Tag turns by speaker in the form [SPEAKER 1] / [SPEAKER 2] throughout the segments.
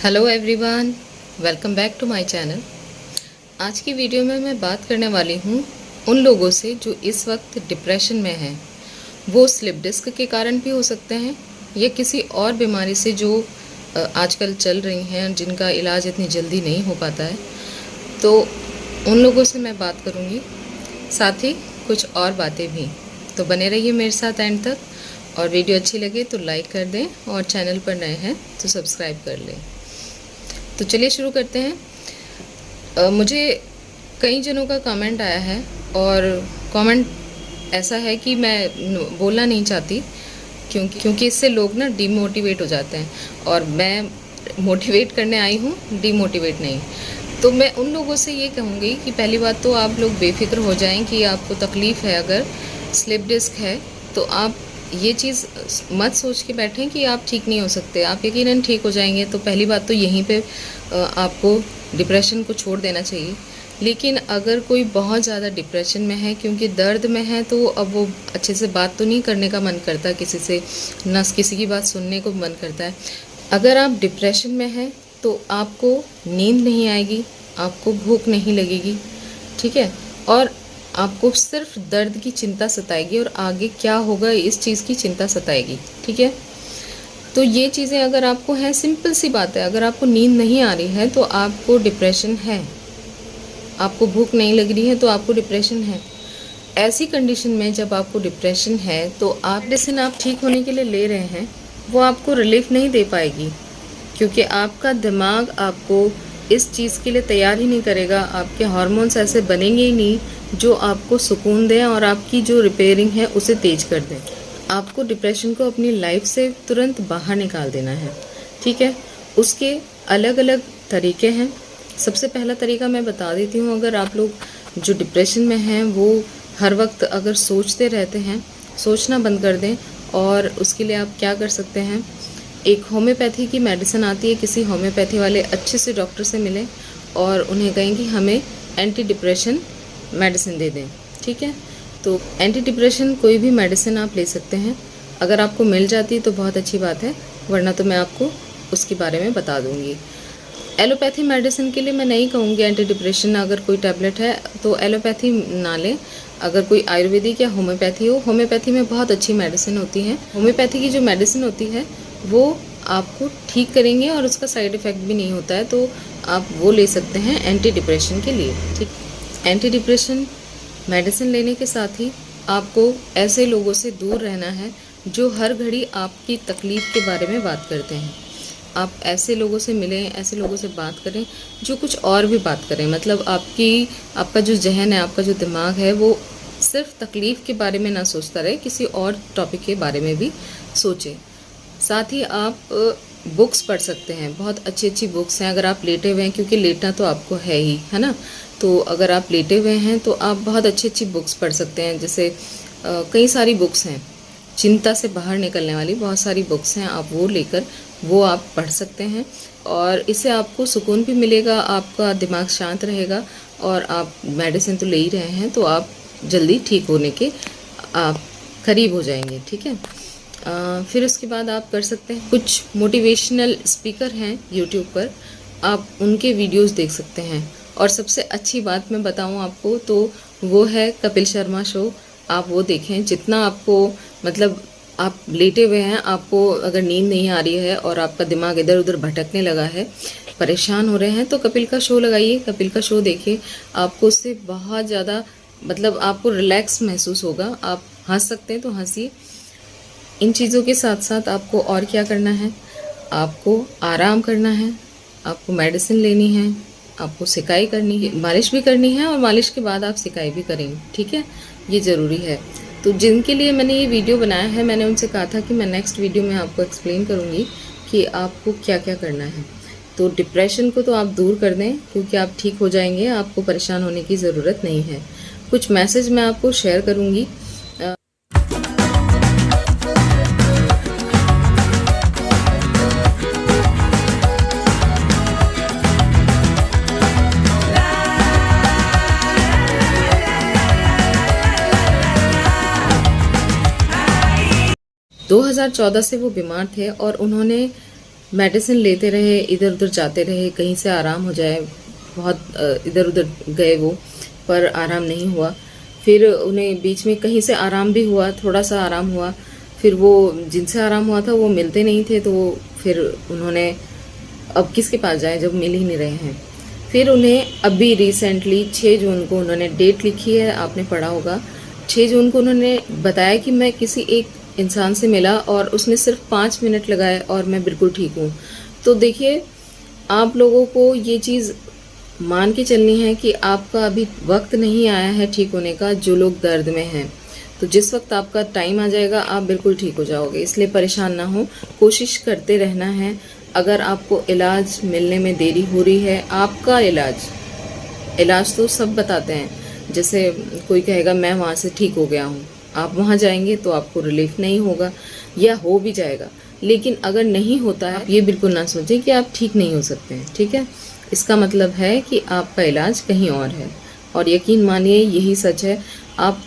[SPEAKER 1] Hello everyone, welcome back to my channel. आज की video में मैं बात करने वाली हूँ उन लोगों से जो इस वक्त डिप्रेशन में हैं। वो स्लिप डिस्क के कारण भी हो सकते हैं या किसी और बीमारी से जो आजकल चल रही हैं, जिनका इलाज इतनी जल्दी नहीं हो पाता है। तो उन लोगों से मैं बात करूँगी, साथ ही कुछ और बातें भी। तो बने रहिए मेरे साथ एंड तक, और वीडियो अच्छी लगे तो लाइक कर दें और चैनल पर नए हैं तो सब्सक्राइब कर लें। तो चलिए शुरू करते हैं। मुझे कई जनों का कमेंट आया है और कमेंट ऐसा है कि मैं बोलना नहीं चाहती क्योंकि इससे लोग ना डिमोटिवेट हो जाते हैं, और मैं मोटिवेट करने आई हूँ, डिमोटिवेट नहीं। तो मैं उन लोगों से ये कहूँगी कि पहली बात तो आप लोग बेफिक्र हो जाएं कि आपको तकलीफ़ है, अगर स्लिप डिस्क है तो आप ये चीज़ मत सोच के बैठें कि आप ठीक नहीं हो सकते। आप यकीनन ठीक हो जाएंगे। तो पहली बात तो यहीं पे आपको डिप्रेशन को छोड़ देना चाहिए। लेकिन अगर कोई बहुत ज़्यादा डिप्रेशन में है, क्योंकि दर्द में है, तो अब वो अच्छे से बात तो नहीं करने का मन करता किसी से, ना किसी की बात सुनने को मन करता है। अगर आप डिप्रेशन में हैं तो आपको नींद नहीं आएगी, आपको भूख नहीं लगेगी, ठीक है, और आपको सिर्फ दर्द की चिंता सताएगी और आगे क्या होगा इस चीज़ की चिंता सताएगी, ठीक है। तो ये चीज़ें अगर आपको हैं, सिंपल सी बात है, अगर आपको नींद नहीं आ रही है तो आपको डिप्रेशन है। आपको भूख नहीं लग रही है तो आपको डिप्रेशन है। ऐसी कंडीशन में जब आपको डिप्रेशन है तो आप मेडिसिन आप ठीक होने के लिए ले रहे हैं, वो आपको रिलीफ नहीं दे पाएगी, क्योंकि आपका दिमाग आपको इस चीज़ के लिए तैयार ही नहीं करेगा। आपके हार्मोन्स ऐसे बनेंगे ही नहीं जो आपको सुकून दें और आपकी जो रिपेयरिंग है उसे तेज कर दें। आपको डिप्रेशन को अपनी लाइफ से तुरंत बाहर निकाल देना है, ठीक है। उसके अलग अलग तरीके हैं। सबसे पहला तरीका मैं बता देती हूँ। अगर आप लोग जो डिप्रेशन में हैं वो हर वक्त अगर सोचते रहते हैं, सोचना बंद कर दें। और उसके लिए आप क्या कर सकते हैं, एक होम्योपैथी की मेडिसिन आती है, किसी होम्योपैथी वाले अच्छे से डॉक्टर से मिलें और उन्हें कहें कि हमें एंटी डिप्रेशन मेडिसिन दे दें, ठीक है। तो एंटी डिप्रेशन कोई भी मेडिसिन आप ले सकते हैं। अगर आपको मिल जाती है तो बहुत अच्छी बात है, वरना तो मैं आपको उसके बारे में बता दूंगी। एलोपैथी मेडिसिन के लिए मैं नहीं कहूँगी एंटी डिप्रेशन, अगर कोई टैबलेट है तो एलोपैथी ना लें। अगर कोई आयुर्वेदिक या होम्योपैथी हो, होम्योपैथी में बहुत अच्छी मेडिसिन होती है। होम्योपैथी की जो मेडिसिन होती है वो आपको ठीक करेंगे और उसका साइड इफ़ेक्ट भी नहीं होता है, तो आप वो ले सकते हैं एंटी डिप्रेशन के लिए, ठीक। एंटी डिप्रेशन मेडिसिन लेने के साथ ही आपको ऐसे लोगों से दूर रहना है जो हर घड़ी आपकी तकलीफ़ के बारे में बात करते हैं। आप ऐसे लोगों से मिलें, ऐसे लोगों से बात करें जो कुछ और भी बात करें। मतलब आपका जो जहन है, आपका जो दिमाग है, वो सिर्फ तकलीफ़ के बारे में ना सोचता रहे, किसी और टॉपिक के बारे में भी सोचें। साथ ही आप बुक्स पढ़ सकते हैं, बहुत अच्छी अच्छी बुक्स हैं। अगर आप लेटे हुए हैं, क्योंकि लेटना तो आपको है ही, है ना, तो अगर आप लेटे हुए हैं तो आप बहुत अच्छी अच्छी बुक्स पढ़ सकते हैं। जैसे कई सारी बुक्स हैं, चिंता से बाहर निकलने वाली बहुत सारी बुक्स हैं, आप वो लेकर वो आप पढ़ सकते हैं। और इससे आपको सुकून भी मिलेगा, आपका दिमाग शांत रहेगा, और आप मेडिसिन तो ले ही रहे हैं तो आप जल्दी ठीक होने के आप करीब हो जाएंगे, ठीक है। फिर उसके बाद आप कर सकते हैं, कुछ मोटिवेशनल स्पीकर हैं यूट्यूब पर, आप उनके वीडियोस देख सकते हैं। और सबसे अच्छी बात मैं बताऊं आपको तो वो है कपिल शर्मा शो। आप वो देखें। जितना आपको, मतलब आप लेटे हुए हैं, आपको अगर नींद नहीं आ रही है और आपका दिमाग इधर उधर भटकने लगा है, परेशान हो रहे हैं, तो कपिल का शो लगाइए, कपिल का शो देखिए। आपको उससे बहुत ज़्यादा, मतलब आपको रिलैक्स महसूस होगा। आप हंस सकते हैं तो हंसिए। इन चीज़ों के साथ साथ आपको और क्या करना है, आपको आराम करना है, आपको मेडिसिन लेनी है, आपको सिकाई करनी है, मालिश भी करनी है, और मालिश के बाद आप सिकाई भी करेंगे, ठीक है, ये ज़रूरी है। तो जिनके लिए मैंने ये वीडियो बनाया है, मैंने उनसे कहा था कि मैं नेक्स्ट वीडियो में आपको एक्सप्लेन करूँगी कि आपको क्या क्या करना है। तो डिप्रेशन को तो आप दूर कर दें, क्योंकि आप ठीक हो जाएंगे, आपको परेशान होने की ज़रूरत नहीं है। कुछ मैसेज मैं आपको शेयर करूँगी। 2014 से वो बीमार थे और उन्होंने मेडिसिन लेते रहे, इधर उधर जाते रहे, कहीं से आराम हो जाए, बहुत इधर उधर गए वो, पर आराम नहीं हुआ। फिर उन्हें बीच में कहीं से आराम भी हुआ, थोड़ा सा आराम हुआ, फिर वो जिनसे आराम हुआ था वो मिलते नहीं थे, तो फिर उन्होंने अब किसके पास जाए जब मिल ही नहीं रहे हैं। फिर उन्हें अभी रिसेंटली 6 जून को उन्होंने डेट लिखी है, आपने पढ़ा होगा। 6 जून को उन्होंने बताया कि मैं किसी एक इंसान से मिला और उसने सिर्फ 5 मिनट लगाए और मैं बिल्कुल ठीक हूँ। तो देखिए, आप लोगों को ये चीज़ मान के चलनी है कि आपका अभी वक्त नहीं आया है ठीक होने का, जो लोग दर्द में हैं। तो जिस वक्त आपका टाइम आ जाएगा आप बिल्कुल ठीक हो जाओगे, इसलिए परेशान ना हो, कोशिश करते रहना है। अगर आपको इलाज मिलने में देरी हो रही है, आपका इलाज तो सब बताते हैं। जैसे कोई कहेगा मैं वहाँ से ठीक हो गया हूँ, आप वहाँ जाएंगे तो आपको रिलीफ नहीं होगा, या हो भी जाएगा, लेकिन अगर नहीं होता है, ये बिल्कुल ना सोचें कि आप ठीक नहीं हो सकते हैं, ठीक है। इसका मतलब है कि आपका इलाज कहीं और है, और यकीन मानिए यही सच है। आप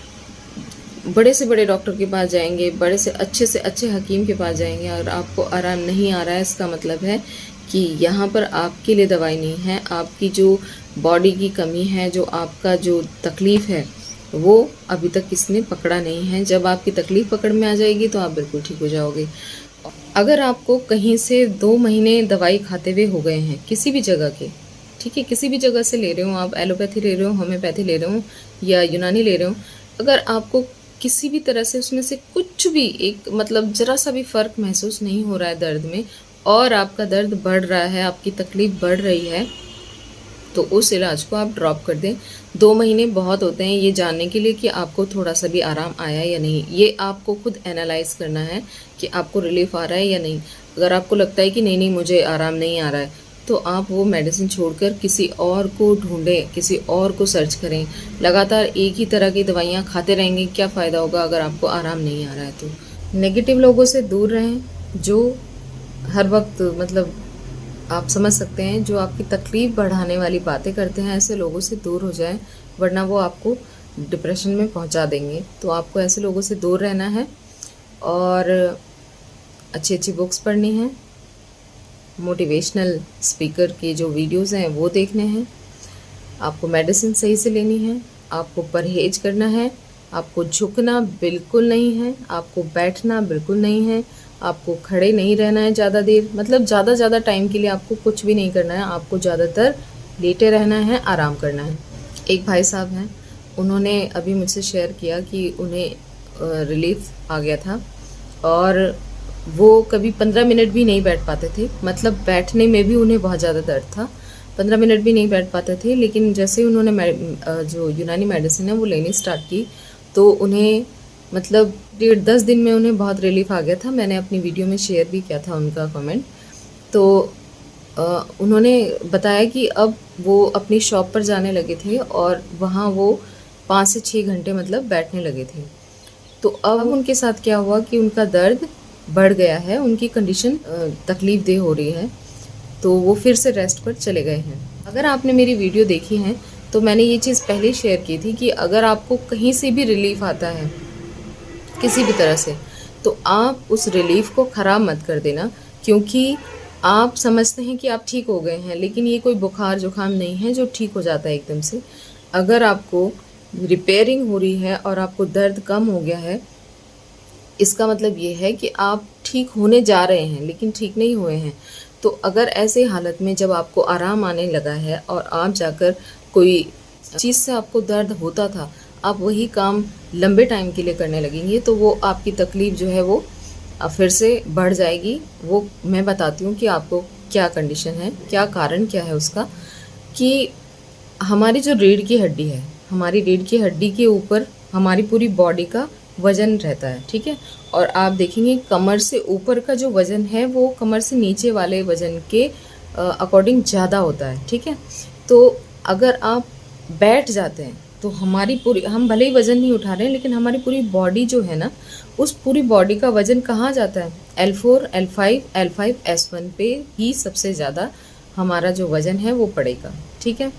[SPEAKER 1] बड़े से बड़े डॉक्टर के पास जाएंगे, बड़े से अच्छे हकीम के पास जाएंगे, और आपको आराम नहीं आ रहा है, इसका मतलब है कि यहाँ पर आपके लिए दवाई नहीं है। आपकी जो बॉडी की कमी है, जो आपका जो तकलीफ़ है, वो अभी तक किसने पकड़ा नहीं है। जब आपकी तकलीफ़ पकड़ में आ जाएगी तो आप बिल्कुल ठीक हो जाओगे। अगर आपको कहीं से 2 महीने दवाई खाते हुए हो गए हैं, किसी भी जगह के, ठीक है, किसी भी जगह से ले रहे हो आप, एलोपैथी ले रहे हो, होम्योपैथी ले रहे हो या यूनानी ले रहे हो, अगर आपको किसी भी तरह से उसमें से कुछ भी एक मतलब ज़रा सा भी फ़र्क महसूस नहीं हो रहा है दर्द में, और आपका दर्द बढ़ रहा है, आपकी तकलीफ़ बढ़ रही है, तो उस इलाज को आप ड्रॉप कर दें। 2 महीने बहुत होते हैं ये जानने के लिए कि आपको थोड़ा सा भी आराम आया या नहीं। ये आपको खुद एनालाइज करना है कि आपको रिलीफ आ रहा है या नहीं। अगर आपको लगता है कि नहीं मुझे आराम नहीं आ रहा है, तो आप वो मेडिसिन छोड़कर किसी और को ढूंढें, किसी और को सर्च करें। लगातार एक ही तरह की दवाइयाँ खाते रहेंगे, क्या फ़ायदा होगा अगर आपको आराम नहीं आ रहा है। तो नेगेटिव लोगों से दूर रहें, जो हर वक्त मतलब आप समझ सकते हैं, जो आपकी तकलीफ़ बढ़ाने वाली बातें करते हैं, ऐसे लोगों से दूर हो जाएं, वरना वो आपको डिप्रेशन में पहुंचा देंगे। तो आपको ऐसे लोगों से दूर रहना है, और अच्छी अच्छी बुक्स पढ़नी है, मोटिवेशनल स्पीकर के जो वीडियोस हैं वो देखने हैं, आपको मेडिसिन सही से लेनी है, आपको परहेज करना है, आपको झुकना बिल्कुल नहीं है, आपको बैठना बिल्कुल नहीं है, आपको खड़े नहीं रहना है ज़्यादा देर, मतलब ज़्यादा टाइम के लिए आपको कुछ भी नहीं करना है, आपको ज़्यादातर लेटे रहना है, आराम करना है। एक भाई साहब हैं, उन्होंने अभी मुझसे शेयर किया कि उन्हें रिलीफ आ गया था, और वो कभी 15 मिनट भी नहीं बैठ पाते थे, मतलब बैठने में भी उन्हें बहुत ज़्यादा दर्द था, 15 मिनट भी नहीं बैठ पाते थे। लेकिन जैसे ही उन्होंने जो यूनानी मेडिसिन है वो लेनी स्टार्ट की, तो उन्हें मतलब 10 दिन में उन्हें बहुत रिलीफ आ गया था। मैंने अपनी वीडियो में शेयर भी किया था उनका कमेंट। तो उन्होंने बताया कि अब वो अपनी शॉप पर जाने लगे थे, और वहाँ वो 5 से 6 घंटे मतलब बैठने लगे थे। तो अब उनके साथ क्या हुआ कि उनका दर्द बढ़ गया है, उनकी कंडीशन तकलीफ देह हो रही है, तो वो फिर से रेस्ट पर चले गए हैं। अगर आपने मेरी वीडियो देखी है तो मैंने ये चीज़ पहले शेयर की थी कि अगर आपको कहीं से भी रिलीफ आता है किसी भी तरह से, तो आप उस रिलीफ को ख़राब मत कर देना, क्योंकि आप समझते हैं कि आप ठीक हो गए हैं, लेकिन ये कोई बुखार जुकाम नहीं है जो ठीक हो जाता है एकदम से। अगर आपको रिपेयरिंग हो रही है और आपको दर्द कम हो गया है, इसका मतलब ये है कि आप ठीक होने जा रहे हैं, लेकिन ठीक नहीं हुए हैं। तो अगर ऐसे हालत में जब आपको आराम आने लगा है और आप जाकर कोई चीज़ से आपको दर्द होता था, आप वही काम लंबे टाइम के लिए करने लगेंगे, तो वो आपकी तकलीफ़ जो है वो फिर से बढ़ जाएगी। वो मैं बताती हूँ कि आपको क्या कंडीशन है, क्या कारण क्या है उसका। कि हमारी जो रीढ़ की हड्डी है, हमारी रीढ़ की हड्डी के ऊपर हमारी पूरी बॉडी का वज़न रहता है, ठीक है। और आप देखेंगे कमर से ऊपर का जो वज़न है वो कमर से नीचे वाले वज़न के अकॉर्डिंग ज़्यादा होता है, ठीक है। तो अगर आप बैठ जाते हैं तो हमारी पूरी, हम भले ही वज़न नहीं उठा रहे हैं, लेकिन हमारी पूरी बॉडी जो है ना, उस पूरी बॉडी का वज़न कहाँ जाता है? L4, L5, S1 पे ही सबसे ज़्यादा हमारा जो वज़न है वो पड़ेगा, ठीक है।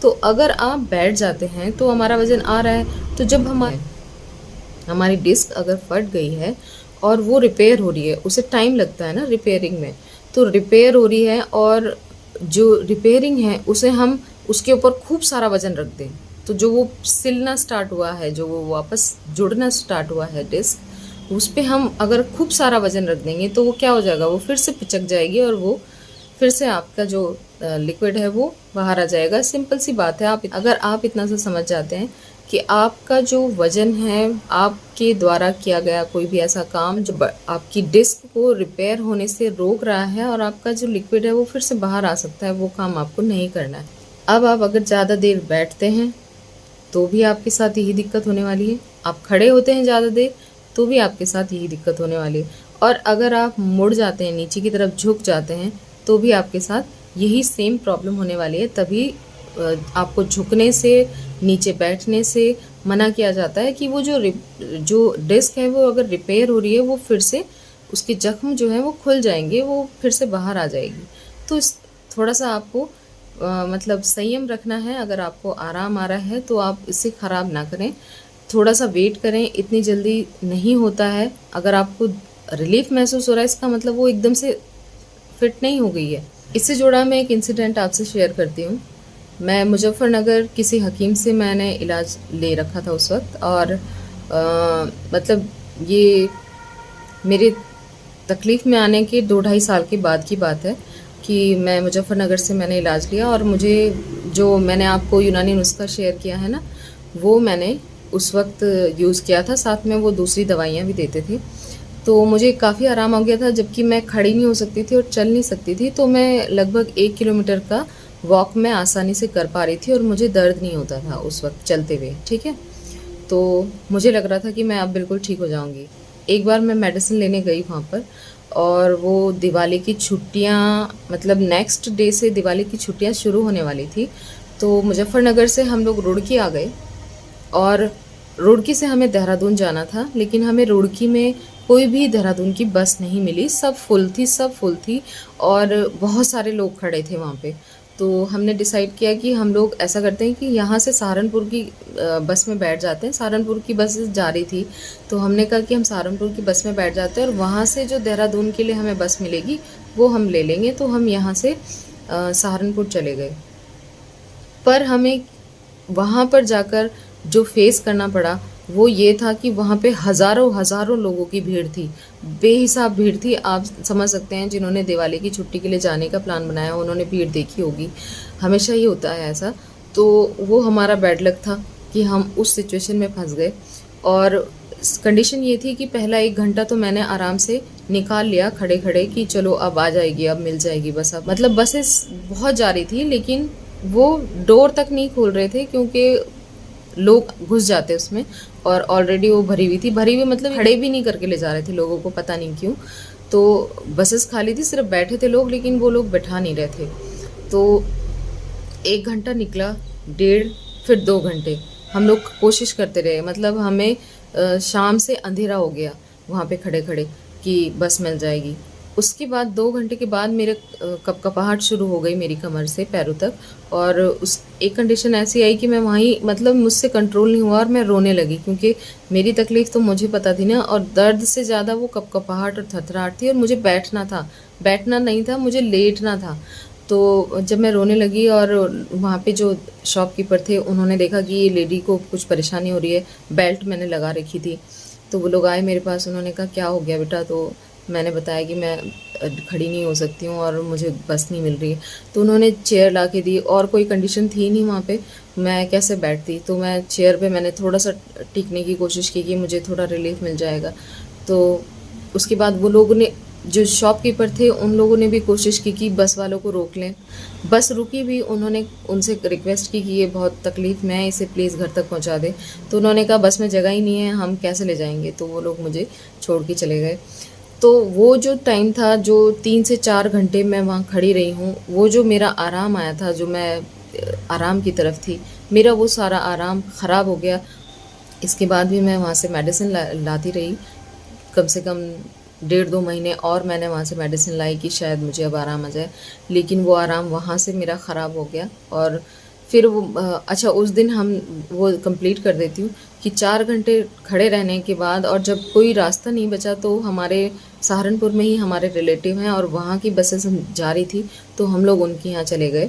[SPEAKER 1] तो अगर आप बैठ जाते हैं तो हमारा वज़न आ रहा है, तो जब हमारी डिस्क अगर फट गई है और वो रिपेयर हो रही है, उसे टाइम लगता है ना रिपेयरिंग में, तो रिपेयर हो रही है और जो रिपेयरिंग है उसे हम उसके ऊपर खूब सारा वजन रख दें, तो जो वो सिलना स्टार्ट हुआ है, जो वो वापस जुड़ना स्टार्ट हुआ है डिस्क, उस पे हम अगर खूब सारा वजन रख देंगे तो वो क्या हो जाएगा, वो फिर से पिचक जाएगी और वो फिर से आपका जो लिक्विड है वो बाहर आ जाएगा। सिंपल सी बात है। आप अगर आप इतना सा समझ जाते हैं कि आपका जो वजन है, आपके द्वारा किया गया कोई भी ऐसा काम जो आपकी डिस्क को रिपेयर होने से रोक रहा है और आपका जो लिक्विड है वो फिर से बाहर आ सकता है, वो काम आपको नहीं करना है। अब आप अगर ज़्यादा देर बैठते हैं तो भी आपके साथ यही दिक्कत होने वाली है, आप खड़े होते हैं ज़्यादा देर तो भी आपके साथ यही दिक्कत होने वाली है, और अगर आप मुड़ जाते हैं, नीचे की तरफ झुक जाते हैं, तो भी आपके साथ यही सेम प्रॉब्लम होने वाली है। तभी आपको झुकने से, नीचे बैठने से मना किया जाता है कि वो जो डिस्क है वो अगर रिपेयर हो रही है, वो फिर से उसके जख्म जो है वो खुल जाएंगे, वो फिर से बाहर आ जाएगी। तो थोड़ा सा आपको मतलब संयम रखना है। अगर आपको आराम आ रहा है तो आप इसे ख़राब ना करें, थोड़ा सा वेट करें, इतनी जल्दी नहीं होता है। अगर आपको रिलीफ महसूस हो रहा है, इसका मतलब वो एकदम से फिट नहीं हो गई है। इससे जुड़ा मैं एक इंसिडेंट आपसे शेयर करती हूँ। मैं मुजफ्फरनगर किसी हकीम से मैंने इलाज ले रखा था उस वक्त, और मतलब ये मेरे तकलीफ़ में आने के 2-2.5 साल के बाद की बात है कि मैं मुजफ्फरनगर से मैंने इलाज लिया, और मुझे जो मैंने आपको यूनानी नुस्खा शेयर किया है ना, वो मैंने उस वक्त यूज़ किया था, साथ में वो दूसरी दवाइयाँ भी देते थे। तो मुझे काफ़ी आराम आ गया था, जबकि मैं खड़ी नहीं हो सकती थी और चल नहीं सकती थी। तो मैं लगभग 1 किलोमीटर का वॉक मैं आसानी से कर पा रही थी और मुझे दर्द नहीं होता था उस वक्त चलते हुए, ठीक है। तो मुझे लग रहा था कि मैं अब बिल्कुल ठीक हो जाऊंगी। एक बार मैं मेडिसिन लेने गई वहाँ पर, और वो दिवाली की छुट्टियाँ, मतलब नेक्स्ट डे से दिवाली की छुट्टियाँ शुरू होने वाली थी। तो मुजफ्फरनगर से हम लोग रुड़की आ गए, और रुड़की से हमें देहरादून जाना था, लेकिन हमें रुड़की में कोई भी देहरादून की बस नहीं मिली, सब फुल थी, सब फुल थी, और बहुत सारे लोग खड़े थे वहाँ पे। तो हमने डिसाइड किया कि हम लोग ऐसा करते हैं कि यहाँ से सहारनपुर की बस में बैठ जाते हैं। सहारनपुर की बस जा रही थी, तो हमने कहा कि हम सहारनपुर की बस में बैठ जाते हैं और वहाँ से जो देहरादून के लिए हमें बस मिलेगी वो हम ले लेंगे। तो हम यहाँ से सहारनपुर चले गए, पर हमें वहाँ पर जाकर जो फेस करना पड़ा वो ये था कि वहाँ पे हज़ारों हज़ारों लोगों की भीड़ थी, बेहिसाब भीड़ थी। आप समझ सकते हैं, जिन्होंने दिवाली की छुट्टी के लिए जाने का प्लान बनाया उन्होंने भीड़ देखी होगी, हमेशा ही होता है ऐसा। तो वो हमारा बैड लक था कि हम उस सिचुएशन में फंस गए। और कंडीशन ये थी कि पहला 1 घंटा तो मैंने आराम से निकाल लिया खड़े खड़े कि चलो अब आ जाएगी, अब मिल जाएगी बस। अब मतलब बसेस बहुत जा रही थी, लेकिन वो डोर तक नहीं खोल रहे थे क्योंकि लोग घुस जाते उसमें, और ऑलरेडी वो भरी हुई थी। भरी हुई मतलब खड़े भी नहीं करके ले जा रहे थे लोगों को, पता नहीं क्यों। तो बसेस खाली थी, सिर्फ बैठे थे लोग, लेकिन वो लोग बैठा नहीं रहे थे। तो 1 घंटा निकला, 1.5, फिर 2 घंटे हम लोग कोशिश करते रहे। मतलब हमें शाम से अंधेरा हो गया वहाँ पे खड़े खड़े कि बस मिल जाएगी। उसके बाद 2 घंटे के बाद मेरे कपकपाहट शुरू हो गई मेरी कमर से पैरों तक, और उस एक कंडीशन ऐसी आई कि मैं वहीं, मतलब मुझसे कंट्रोल नहीं हुआ और मैं रोने लगी, क्योंकि मेरी तकलीफ़ तो मुझे पता थी ना, और दर्द से ज़्यादा वो कपकपाहट और थरथराहट थी। और मुझे बैठना था, बैठना नहीं था, मुझे लेटना था। तो जब मैं रोने लगी और वहाँ पे जो शॉपकीपर थे उन्होंने देखा कि ये लेडी को कुछ परेशानी हो रही है, बेल्ट मैंने लगा रखी थी, तो वो लोग आए मेरे पास, उन्होंने कहा क्या हो गया बेटा। तो मैंने बताया कि मैं खड़ी नहीं हो सकती हूँ और मुझे बस नहीं मिल रही है। तो उन्होंने चेयर ला के दी, और कोई कंडीशन थी नहीं वहाँ पे, मैं कैसे बैठती। तो मैं चेयर पे मैंने थोड़ा सा टिकने की कोशिश की कि मुझे थोड़ा रिलीफ मिल जाएगा। तो उसके बाद वो लोगों ने, जो शॉपकीपर थे उन लोगों ने भी कोशिश की कि बस वालों को रोक लें। बस रुकी भी, उन्होंने उनसे रिक्वेस्ट की कि ये बहुत तकलीफ़ में है, इसे प्लीज़ घर तक पहुंचा दें। तो उन्होंने कहा बस में जगह ही नहीं है, हम कैसे ले जाएंगे। तो वो लोग मुझे छोड़ के चले गए। तो वो जो टाइम था, जो 3 से 4 घंटे मैं वहाँ खड़ी रही हूँ, वो जो मेरा आराम आया था, जो मैं आराम की तरफ थी, मेरा वो सारा आराम ख़राब हो गया। इसके बाद भी मैं वहाँ से मेडिसिन लाती रही, कम से कम 1.5-2 महीने और मैंने वहाँ से मेडिसिन लाई कि शायद मुझे अब आराम आ जाए, लेकिन वो आराम वहाँ से मेरा ख़राब हो गया। और फिर वो अच्छा, उस दिन हम वो कंप्लीट कर देती हूँ कि 4 घंटे खड़े रहने के बाद, और जब कोई रास्ता नहीं बचा तो हमारे सहारनपुर में ही हमारे रिलेटिव हैं और वहाँ की बसेस जा रही थी, तो हम लोग उनके यहाँ चले गए।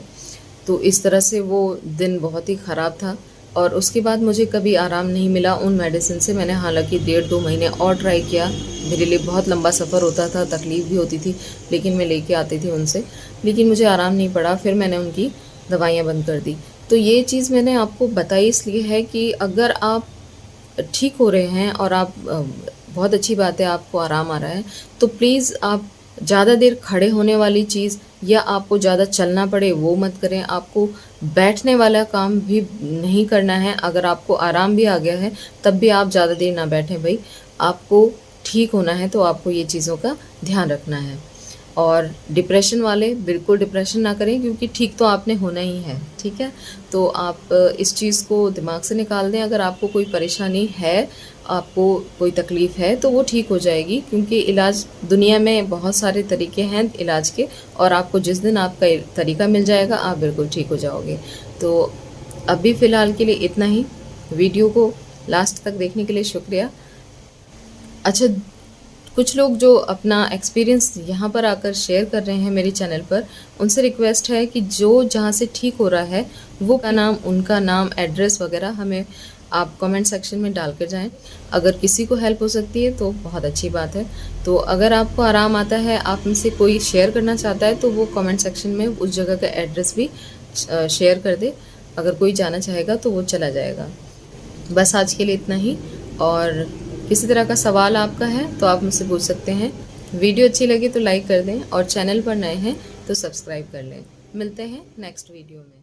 [SPEAKER 1] तो इस तरह से वो दिन बहुत ही ख़राब था और उसके बाद मुझे कभी आराम नहीं मिला उन मेडिसिन से। मैंने हालांकि 1.5-2 महीने और ट्राई किया, मेरे लिए बहुत लंबा सफ़र होता था, तकलीफ़ भी होती थी, लेकिन मैं लेके आती थी उनसे, लेकिन मुझे आराम नहीं पड़ा। फिर मैंने उनकी दवाइयाँ बंद कर दी। तो ये चीज़ मैंने आपको बताई इसलिए है कि अगर आप ठीक हो रहे हैं और आप बहुत अच्छी बात है, आपको आराम आ रहा है, तो प्लीज़ आप ज़्यादा देर खड़े होने वाली चीज़ या आपको ज़्यादा चलना पड़े वो मत करें। आपको बैठने वाला काम भी नहीं करना है। अगर आपको आराम भी आ गया है तब भी आप ज़्यादा देर ना बैठें भाई। आपको ठीक होना है तो आपको ये चीज़ों का ध्यान रखना है। और डिप्रेशन वाले बिल्कुल डिप्रेशन ना करें, क्योंकि ठीक तो आपने होना ही है, ठीक है। तो आप इस चीज़ को दिमाग से निकाल दें। अगर आपको कोई परेशानी है, आपको कोई तकलीफ़ है, तो वो ठीक हो जाएगी, क्योंकि इलाज दुनिया में बहुत सारे तरीके हैं इलाज के, और आपको जिस दिन आपका तरीका मिल जाएगा आप बिल्कुल ठीक हो जाओगे। तो अभी फ़िलहाल के लिए इतना ही। वीडियो को लास्ट तक देखने के लिए शुक्रिया। अच्छा, कुछ लोग जो अपना एक्सपीरियंस यहाँ पर आकर शेयर कर रहे हैं मेरे चैनल पर, उनसे रिक्वेस्ट है कि जो जहाँ से ठीक हो रहा है वो का नाम, उनका नाम, एड्रेस वगैरह हमें आप कमेंट सेक्शन में डाल कर जाएँ। अगर किसी को हेल्प हो सकती है तो बहुत अच्छी बात है। तो अगर आपको आराम आता है, आप में से कोई शेयर करना चाहता है, तो वो कमेंट सेक्शन में उस जगह का एड्रेस भी शेयर कर दे। अगर कोई जाना चाहेगा तो वो चला जाएगा। बस आज के लिए इतना ही। और किसी तरह का सवाल आपका है तो आप मुझसे पूछ सकते हैं। वीडियो अच्छी लगे तो लाइक कर दें और चैनल पर नए हैं तो सब्सक्राइब कर लें। मिलते हैं नेक्स्ट वीडियो में।